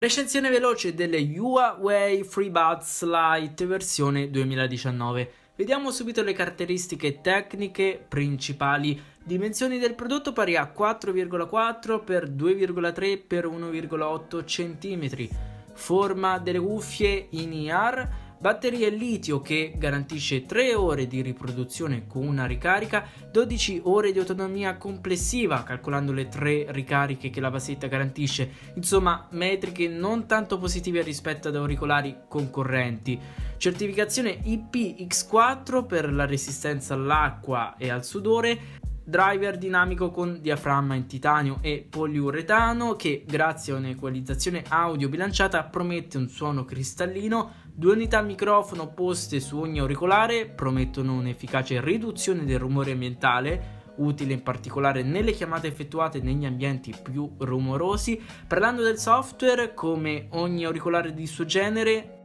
Recensione veloce delle Huawei FreeBuds Lite versione 2019. Vediamo subito le caratteristiche tecniche principali. Dimensioni del prodotto pari a 4,4 x 2,3 x 1,8 cm. Forma delle cuffie in IR. Batteria litio che garantisce 3 ore di riproduzione con una ricarica, 12 ore di autonomia complessiva calcolando le 3 ricariche che la basetta garantisce. Insomma, metriche non tanto positive rispetto ad auricolari concorrenti. Certificazione IPX4 per la resistenza all'acqua e al sudore. Driver dinamico con diaframma in titanio e poliuretano che, grazie a un'equalizzazione audio bilanciata, promette un suono cristallino. 2 unità microfono poste su ogni auricolare promettono un'efficace riduzione del rumore ambientale, utile in particolare nelle chiamate effettuate negli ambienti più rumorosi. Parlando del software, come ogni auricolare di suo genere,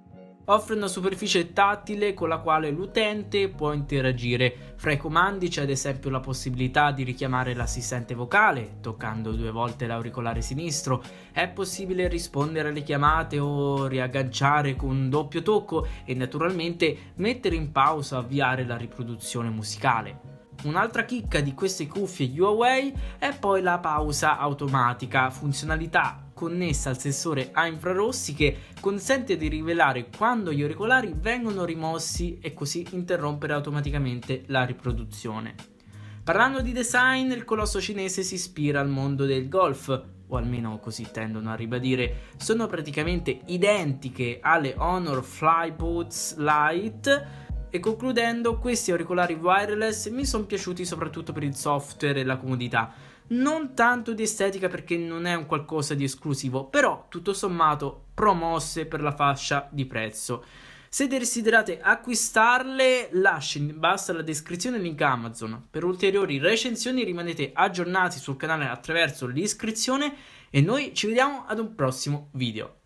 offre una superficie tattile con la quale l'utente può interagire. Fra i comandi c'è ad esempio la possibilità di richiamare l'assistente vocale toccando 2 volte l'auricolare sinistro. È possibile rispondere alle chiamate o riagganciare con un doppio tocco e naturalmente mettere in pausa o avviare la riproduzione musicale. Un'altra chicca di queste cuffie Huawei è poi la pausa automatica, funzionalità connessa al sensore a infrarossi che consente di rivelare quando gli auricolari vengono rimossi e così interrompere automaticamente la riproduzione. Parlando di design, il colosso cinese si ispira al mondo del golf, o almeno così tendono a ribadire. Sono praticamente identiche alle Honor FlyBuds Lite. E concludendo, questi auricolari wireless mi sono piaciuti soprattutto per il software e la comodità, non tanto di estetica perché non è un qualcosa di esclusivo, però tutto sommato promosse per la fascia di prezzo. Se desiderate acquistarle, lascio in basso alla descrizione il link Amazon. Per ulteriori recensioni rimanete aggiornati sul canale attraverso l'iscrizione e noi ci vediamo ad un prossimo video.